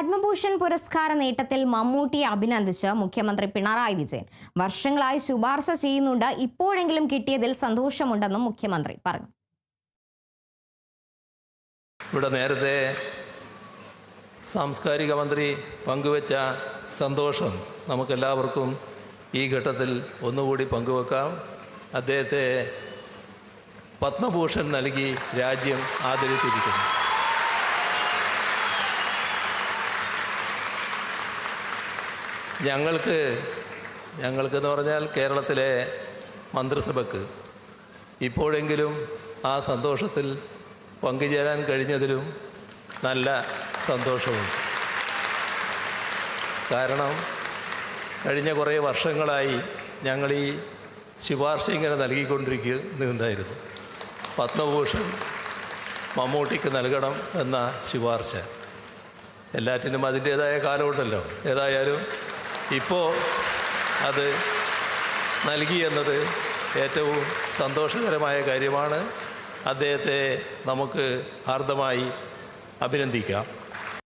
പത്മഭൂഷൺ പുരസ്കാര നേട്ടത്തിൽ മമ്മൂട്ടിയെ അഭിനന്ദിച്ച് മുഖ്യമന്ത്രി പിണറായി വിജയൻ. വർഷങ്ങളായി ശുപാർശ ചെയ്യുന്നുണ്ട്, ഇപ്പോഴെങ്കിലും കിട്ടിയതിൽ സന്തോഷമുണ്ടെന്നും മുഖ്യമന്ത്രി പറഞ്ഞു. ഇവിടെ നേരത്തെ സാംസ്കാരിക മന്ത്രി പങ്കുവച്ച സന്തോഷം നമുക്കെല്ലാവർക്കും ഈ ഘട്ടത്തിൽ ഒന്നുകൂടി പങ്കുവെക്കാം. അദ്ദേഹത്തെ പത്മഭൂഷൺ നൽകി രാജ്യം ആദരിച്ചിരിക്കുന്നു. ഞങ്ങൾക്കെന്ന് പറഞ്ഞാൽ കേരളത്തിലെ മന്ത്രിസഭയ്ക്ക് ഇപ്പോഴെങ്കിലും ആ സന്തോഷത്തിൽ പങ്കുചേരാൻ കഴിഞ്ഞതിലും നല്ല സന്തോഷമുണ്ട്. കാരണം കഴിഞ്ഞ കുറേ വർഷങ്ങളായി ഞങ്ങൾ ഈ ശുപാർശ ഇങ്ങനെ നൽകിക്കൊണ്ടിരിക്കുന്നുണ്ടായിരുന്നു. പത്മഭൂഷൺ മമ്മൂട്ടിക്ക് നൽകണം എന്ന ശുപാർശ. എല്ലാറ്റിനും അതിൻ്റേതായ കാലമുണ്ടല്ലോ. ഏതായാലും ഇപ്പോൾ അത് നൽകി എന്നത് ഏറ്റവും സന്തോഷകരമായ കാര്യമാണ്. അദ്ദേഹത്തെ നമുക്ക് ഹാർദമായി അഭിനന്ദിക്കാം.